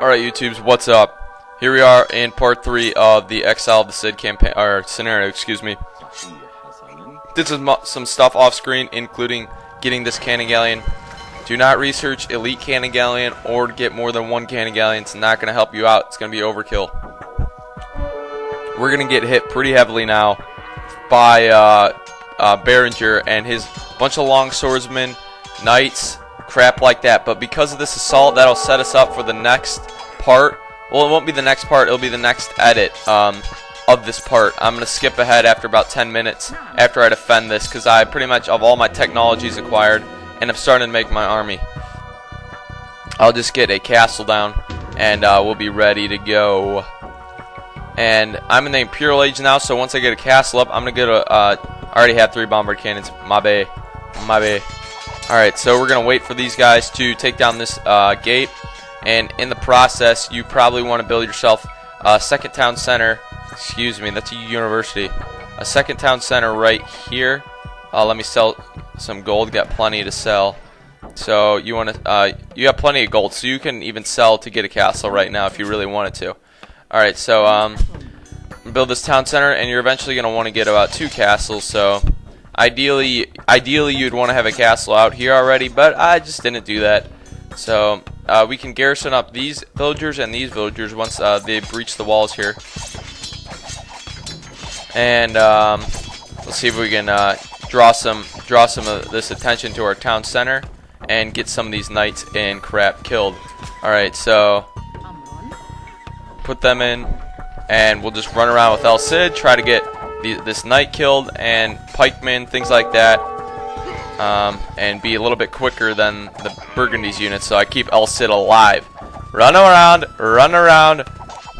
Alright, YouTubes, what's up? Here we are in part 3 of the Exile of the Cid campaign, or scenario, excuse me. Did some stuff off screen, including getting this cannon galleon. Do not research elite cannon galleon or get more than one cannon galleon. It's not going to help you out. It's going to be overkill. We're going to get hit pretty heavily now by Baringer and his bunch of long swordsmen, knights, crap like that. But because of this assault, that'll set us up for the next part. Well, it won't be the next part, it'll be the next edit of this part. I'm going to skip ahead after about 10 minutes after I defend this, because I pretty much have all my technologies acquired and I'm starting to make my army. I'll just get a castle down and we'll be ready to go. And I'm in the Imperial Age now, so once I get a castle up, I'm going to go to, I already have 3 bombard cannons, my bay. Alright, so we're going to wait for these guys to take down this gate. And in the process, you probably want to build yourself a second town center. Excuse me, that's a university. A second town center right here. Let me sell some gold. Got plenty to sell. So you want to, you got plenty of gold, so you can even sell to get a castle right now if you really wanted to. All right, so build this town center, and you're eventually going to want to get about 2 castles. So ideally, you'd want to have a castle out here already, but I just didn't do that. So we can garrison up these villagers and these villagers once they breach the walls here. And let's see if we can draw some of this attention to our town center and get some of these knights and crap killed. Alright, so put them in, and we'll just run around with El Cid, try to get this knight killed and pikemen, things like that. And be a little bit quicker than the Burgundy's units, so I keep El Cid alive. Run around,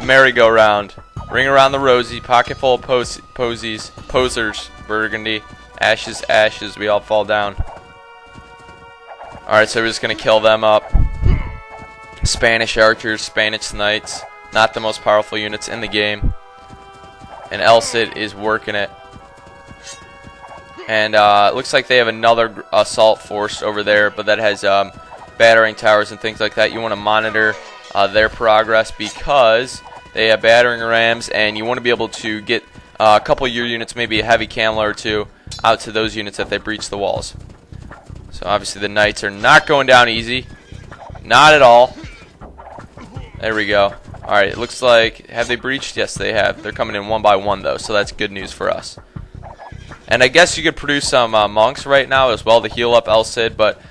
merry-go-round. Ring around the rosy, pocket full of posers, Burgundy. Ashes, ashes, we all fall down. Alright, so we're just going to kill them up. Spanish archers, Spanish knights, not the most powerful units in the game. And El Cid is working it. And it looks like they have another assault force over there, but that has battering towers and things like that. You want to monitor their progress because they have battering rams, and you want to be able to get a couple of your units, maybe a heavy camel or 2, out to those units if they breach the walls. So obviously the knights are not going down easy. Not at all. There we go. Alright, it looks like, have they breached? Yes, they have. They're coming in one by one, though, so that's good news for us. And I guess you could produce some monks right now as well to heal up El Cid, but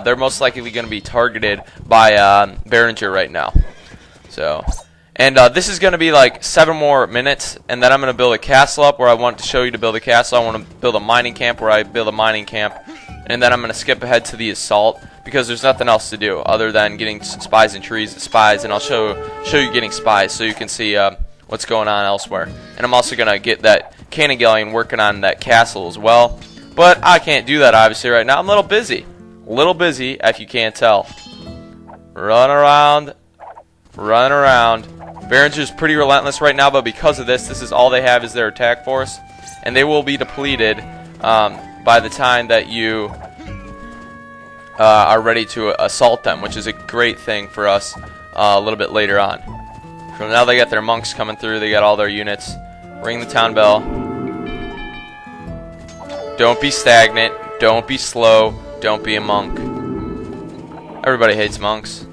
they're most likely going to be targeted by Baringer right now. So, and this is going to be like 7 more minutes, and then I'm going to build a castle up where I want to show you to build a castle. I want to build a mining camp where I build a mining camp, and then I'm going to skip ahead to the assault because there's nothing else to do other than getting spies and spies, and I'll show you getting spies so you can see what's going on elsewhere. And I'm also going to get that cannon galleon working on that castle as well, but I can't do that obviously right now. I'm a little busy if you can't tell. Run around. Beringer's pretty relentless right now, but because of this is all they have is their attack force, and they will be depleted by the time that you are ready to assault them, which is a great thing for us a little bit later on. So now they got their monks coming through, they got all their units. Ring the town bell. Don't be stagnant. Don't be slow. Don't be a monk. Everybody hates monks.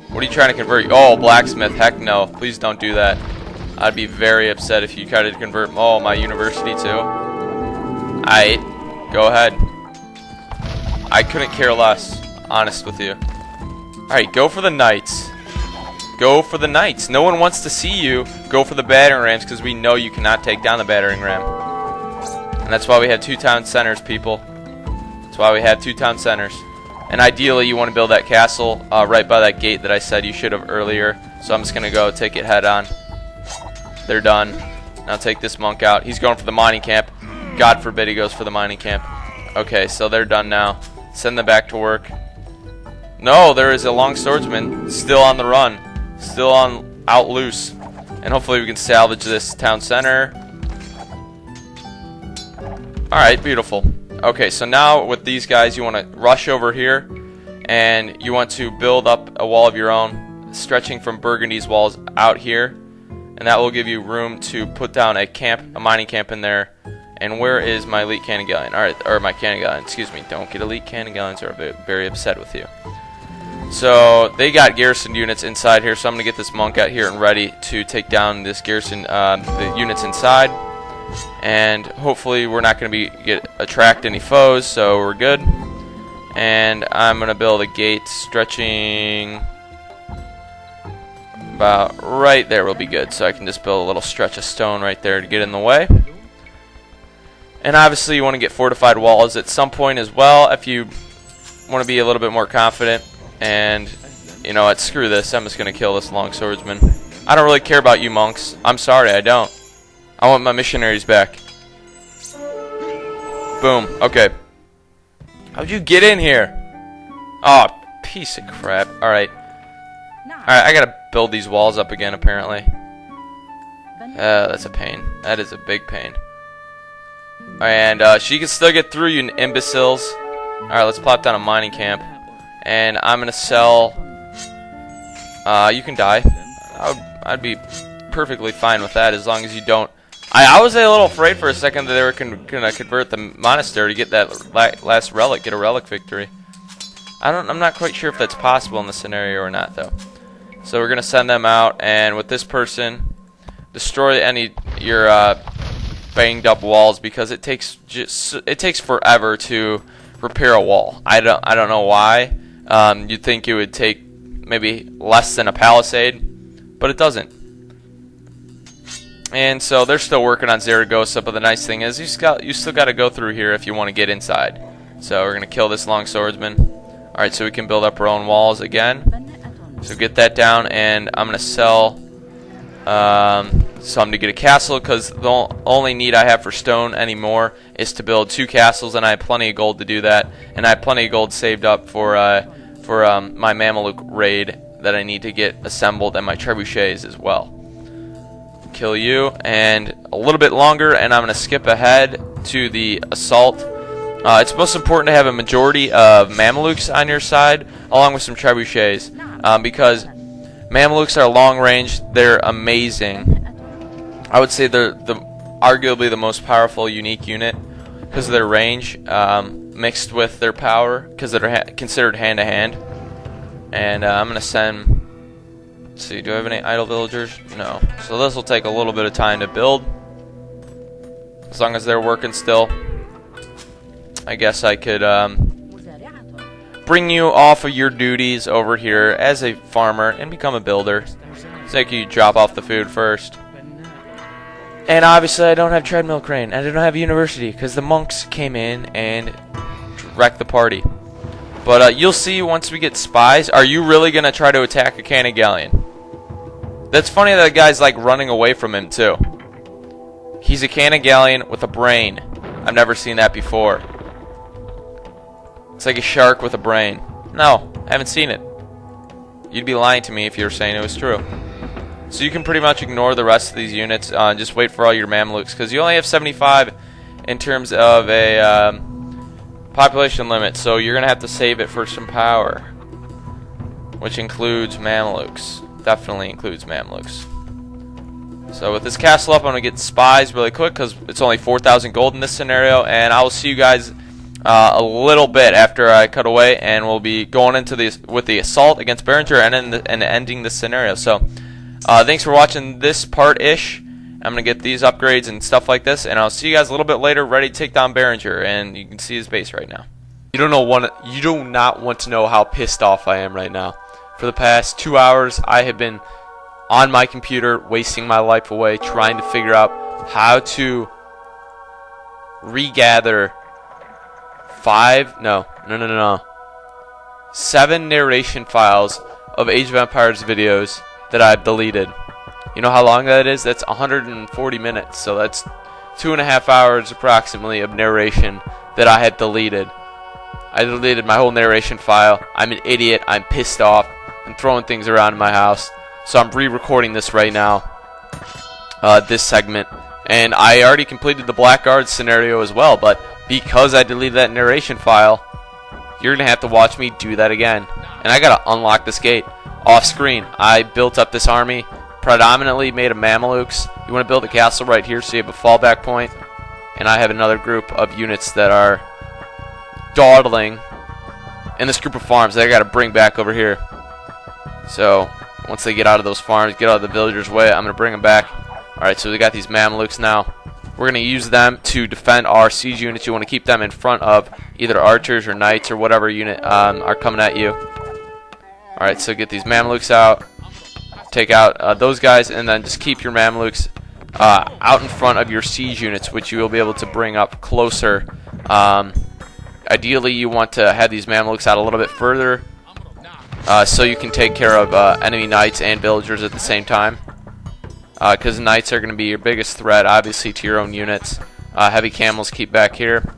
What are you trying to convert? Oh, blacksmith. Heck no. Please don't do that. I'd be very upset if you tried to convert my university too. Aight. Go ahead. I couldn't care less. Honest with you. Alright, go for the knights. Go for the knights. No one wants to see you go for the battering rams because we know you cannot take down the battering ram. And that's why we have 2 town centers, people. That's why we have 2 town centers. And ideally, you want to build that castle right by that gate that I said you should have earlier. So I'm just going to go take it head on. They're done. Now take this monk out. He's going for the mining camp. God forbid he goes for the mining camp. Okay, so they're done now. Send them back to work. No, there is a long swordsman still on the run. Still out loose. And hopefully we can salvage this town center. Alright, beautiful. Okay, so now with these guys, you want to rush over here, and you want to build up a wall of your own. stretching from Burgundy's walls out here, and that will give you room to put down a mining camp in there. And where is my elite cannon galleon? All right, or my cannon galleon. Excuse me. Don't get elite cannon galleons, or I'll be very upset with you. So they got garrison units inside here, so I'm gonna get this monk out here and ready to take down this garrison, the units inside. And hopefully we're not going to attract any foes, so we're good. And I'm going to build a gate stretching about right there will be good. So I can just build a little stretch of stone right there to get in the way. And obviously you want to get fortified walls at some point as well if you want to be a little bit more confident. And you know what, screw this, I'm just going to kill this longswordsman. I don't really care about you monks. I'm sorry, I don't. I want my missionaries back. Boom. Okay. How'd you get in here? Oh, piece of crap. Alright. Alright, I gotta build these walls up again, apparently. That's a pain. That is a big pain. And she can still get through, you imbeciles. Alright, let's plop down a mining camp. And I'm gonna sell... you can die. I'd be perfectly fine with that as long as you don't... I was a little afraid for a second that they were going to convert the monastery to get that last relic, get a relic victory. I'm not quite sure if that's possible in this scenario or not, though. So we're going to send them out, and with this person, destroy any your banged up walls because it takes forever to repair a wall. I don't know why. You'd think it would take maybe less than a palisade, but it doesn't. And so they're still working on Zaragoza, but the nice thing is you still got to go through here if you want to get inside. So we're going to kill this longswordsman. Alright, so we can build up our own walls again. So get that down, and I'm going to sell some to get a castle, because the only need I have for stone anymore is to build 2 castles, and I have plenty of gold to do that. And I have plenty of gold saved up for my Mameluke raid that I need to get assembled, and my trebuchets as well. Kill you, and a little bit longer, and I'm going to skip ahead to the assault. It's most important to have a majority of Mamalukes on your side, along with some trebuchets, because Mamalukes are long range. They're amazing. I would say they're arguably the most powerful unique unit because of their range, mixed with their power, because they're considered hand to hand. And I'm going to send... Let's see, do I have any idle villagers? No. So this will take a little bit of time to build. As long as they're working still. I guess I could bring you off of your duties over here as a farmer and become a builder. So you drop off the food first. And obviously I don't have treadmill crane. I don't have university because the monks came in and wrecked the party. But you'll see once we get spies. Are you really going to try to attack a cannon galleon? That's funny that the guy's like running away from him too. He's a cannon galleon with a brain. I've never seen that before. It's like a shark with a brain. No, I haven't seen it. You'd be lying to me if you were saying it was true. So you can pretty much ignore the rest of these units. Just wait for all your Mamelukes, because you only have 75 in terms of a population limit. So you're going to have to save it for some power, which includes Mamelukes. Definitely includes Mamelukes. So with this castle up, I'm going to get spies really quick because it's only 4,000 gold in this scenario. And I will see you guys a little bit after I cut away, and we'll be going into with the assault against Baringer and ending this scenario. So thanks for watching this part-ish. I'm going to get these upgrades and stuff like this, and I'll see you guys a little bit later ready to take down Baringer. And you can see his base right now. You do not want to know how pissed off I am right now. For the past 2 hours, I have been on my computer wasting my life away trying to figure out how to regather 7 narration files of Age of Empires videos that I've deleted. You know how long that is? That's 140 minutes, so that's 2.5 hours approximately of narration that I had deleted. I deleted my whole narration file. I'm an idiot. I'm pissed off. I'm throwing things around in my house. So I'm re-recording this right now, this segment. And I already completed the Blackguard scenario as well, but because I deleted that narration file, you're going to have to watch me do that again. And I got to unlock this gate. off screen, I built up this army predominantly made of Mamalukes. You want to build a castle right here so you have a fallback point. And I have another group of units that are dawdling in this group of farms that I got to bring back over here. So once they get out of those farms, get out of the villagers' way, I'm going to bring them back. Alright, so we got these Mamalukes now. We're going to use them to defend our siege units. You want to keep them in front of either archers or knights or whatever unit are coming at you. Alright, so get these Mamalukes out. Take out those guys, and then just keep your Mamalukes out in front of your siege units, which you will be able to bring up closer. Ideally, you want to have these Mamalukes out a little bit further so you can take care of enemy knights and villagers at the same time. Because knights are going to be your biggest threat, obviously, to your own units. Heavy camels keep back here.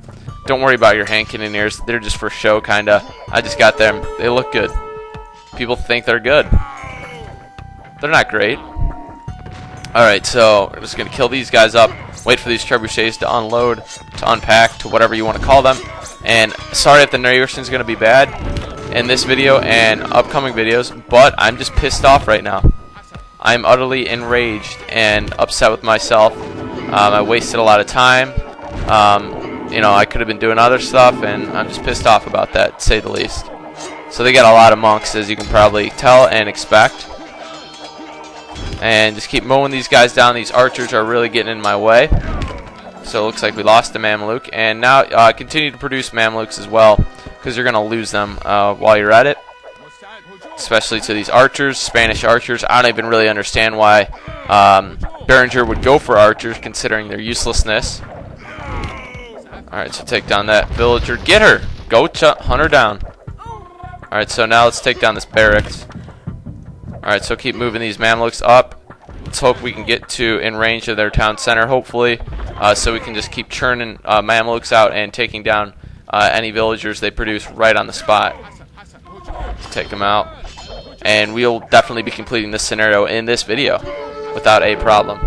Don't worry about your hand cannoneers. They're just for show, kind of. I just got them. They look good. People think they're good. They're not great. Alright, so we're just going to kill these guys up. Wait for these trebuchets to unload, to unpack, to whatever you want to call them. And sorry if the narration is going to be bad in this video and upcoming videos, but I'm just pissed off right now. I'm utterly enraged and upset with myself. I wasted a lot of time. You know, I could have been doing other stuff, and I'm just pissed off about that, to say the least. So they got a lot of monks, as you can probably tell and expect. And just keep mowing these guys down. These archers are really getting in my way. So it looks like we lost the Mameluke. And now continue to produce Mamelukes as well, because you're going to lose them while you're at it. Especially to these archers, Spanish archers. I don't even really understand why Baringer would go for archers, considering their uselessness. Alright, so take down that villager. Get her! Go hunt her down. Alright, so now let's take down this barracks. Alright, so keep moving these Mamelukes up. Let's hope we can get to in range of their town center, hopefully. So we can just keep churning Mamelukes out and taking down any villagers they produce right on the spot. Take them out. And we'll definitely be completing this scenario in this video without a problem.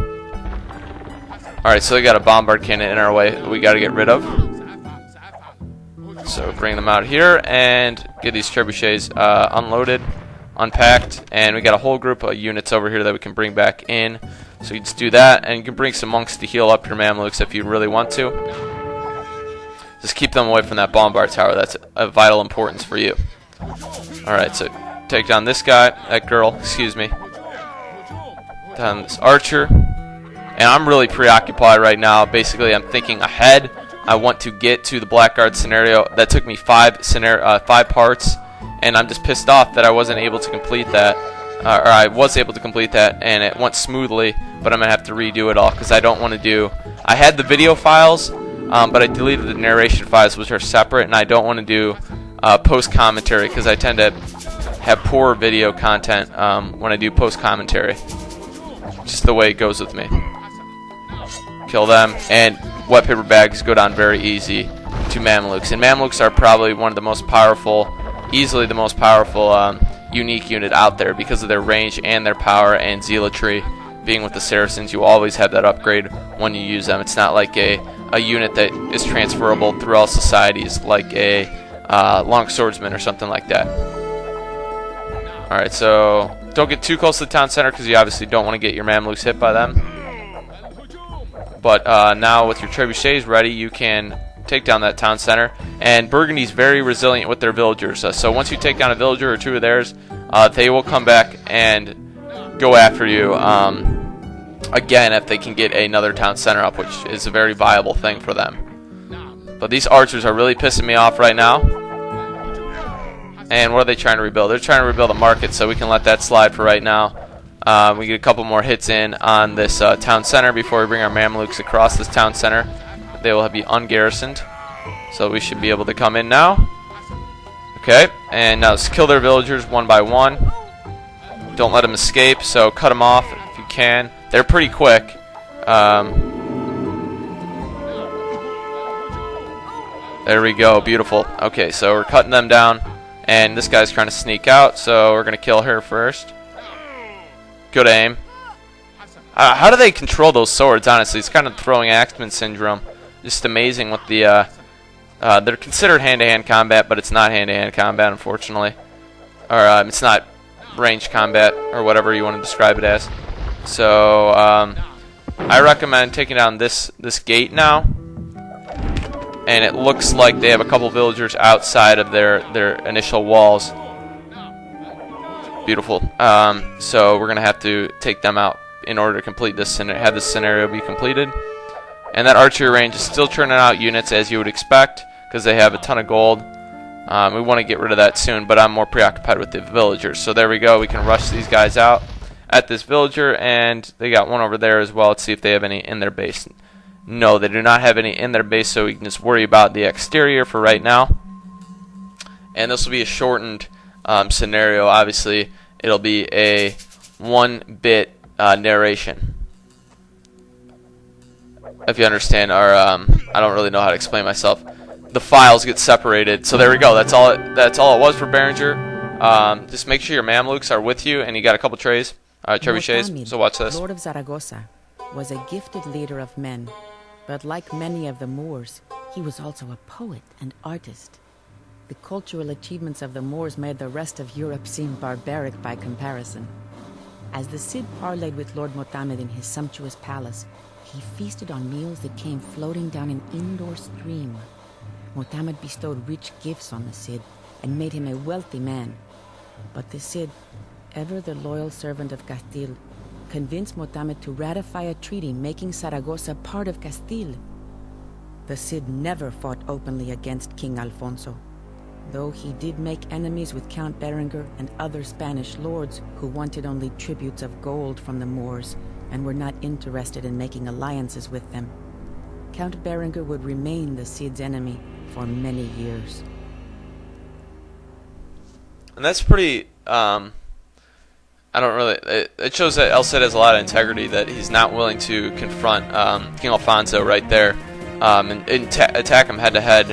Alright, so we got a bombard cannon in our way that we got to get rid of. So bring them out here and get these trebuchets unloaded, unpacked, and we got a whole group of units over here that we can bring back in. So you just do that, and you can bring some monks to heal up your Mamelukes if you really want to. Just keep them away from that bombard tower. That's of vital importance for you. Alright, so take down this guy, that girl, excuse me. Down this archer. And I'm really preoccupied right now. Basically, I'm thinking ahead. I want to get to the Blackguard scenario. That took me 5 parts, and I'm just pissed off that I wasn't able to complete that. Or I was able to complete that, and it went smoothly, but I'm going to have to redo it all, because I don't want to do... I had the video files, but I deleted the narration files, which are separate, and I don't want to do post-commentary, because I tend to have poor video content when I do post-commentary. Just the way it goes with me. Kill them, and wet paper bags go down very easy to Mamelukes. And Mamelukes are probably one of the most powerful, easily the most powerful unique unit out there because of their range and their power and zealotry. Being with the Saracens, you always have that upgrade when you use them. It's not like a unit that is transferable through all societies like a long swordsman or something like that. Alright, so don't get too close to the town center because you obviously don't want to get your Mamelukes hit by them. But now with your trebuchets ready, you can take down that town center. And Burgundy's very resilient with their villagers. So once you take down a villager or 2 of theirs, they will come back and go after you again if they can get another town center up, which is a very viable thing for them. But these archers are really pissing me off right now. And what are they trying to rebuild? They're trying to rebuild a market, so we can let that slide for right now. We get a couple more hits in on this town center before we bring our Mamelukes across this town center. They will be ungarrisoned, so we should be able to come in now. Okay, and now let's kill their villagers one by one. Don't let them escape, so cut them off if you can. They're pretty quick. There we go, beautiful. Okay, so we're cutting them down, and this guy's trying to sneak out, so we're going to kill her first. Good aim. How do they control those swords, honestly? It's kind of throwing axeman syndrome. Just amazing with the... they're considered hand-to-hand combat, but it's not hand-to-hand combat, unfortunately. Or it's not range combat, or whatever you want to describe it as. So I recommend taking down this gate now. And it looks like they have a couple villagers outside of their initial walls. Beautiful. So we're gonna have to take them out in order to complete this have this scenario be completed. And that archery range is still churning out units as you would expect, because they have a ton of gold. We want to get rid of that soon, but I'm more preoccupied with the villagers. So there we go. We can rush these guys out at this villager, and they got one over there as well. Let's see if they have any in their base. No, they do not have any in their base, so we can just worry about the exterior for right now. And this will be a shortened scenario. Obviously, it'll be a 1-bit narration. If you understand, or I don't really know how to explain myself. The files get separated. So there we go. That's all it was for Baringer. Just make sure your Mamalukes are with you, and you got a couple trays, trebuchets. So watch this. Lord of Zaragoza was a gifted leader of men, but like many of the Moors, he was also a poet and artist. The cultural achievements of the Moors made the rest of Europe seem barbaric by comparison. As the Cid parleyed with Lord Motamed in his sumptuous palace, he feasted on meals that came floating down an indoor stream. Motamed bestowed rich gifts on the Cid and made him a wealthy man. But the Cid, ever the loyal servant of Castile, convinced Motamed to ratify a treaty making Zaragoza part of Castile. The Cid never fought openly against King Alfonso, though he did make enemies with Count Berengeur and other Spanish lords who wanted only tributes of gold from the Moors and were not interested in making alliances with them. Count Baringer would remain the Cid's enemy for many years. And that's pretty, I don't really, it shows that El Cid has a lot of integrity, that he's not willing to confront King Alfonso right there and attack him head to head,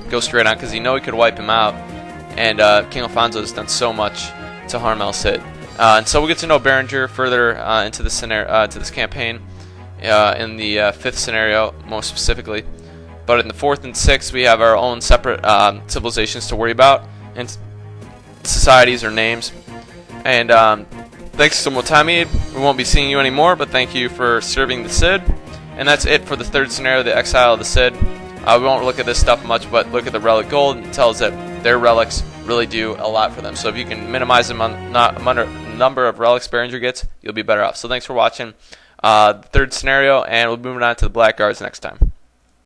go straight on, because he he could wipe him out. And King Alfonso has done so much to harm El Cid. And so we'll get to know Berengeur further into this scenario, to this campaign, in the 5th scenario, most specifically. But in the 4th and 6th, we have our own separate civilizations to worry about, and societies or names. And thanks to Motamed, we won't be seeing you anymore, but thank you for serving the Cid. And that's it for the 3rd scenario, the Exile of the Cid. We won't look at this stuff much, but look at the relic gold. It tells that their relics really do a lot for them. So if you can minimize the number of relics Baringer gets, you'll be better off. So thanks for watching the 3rd scenario, and we'll be moving on to the Blackguards next time.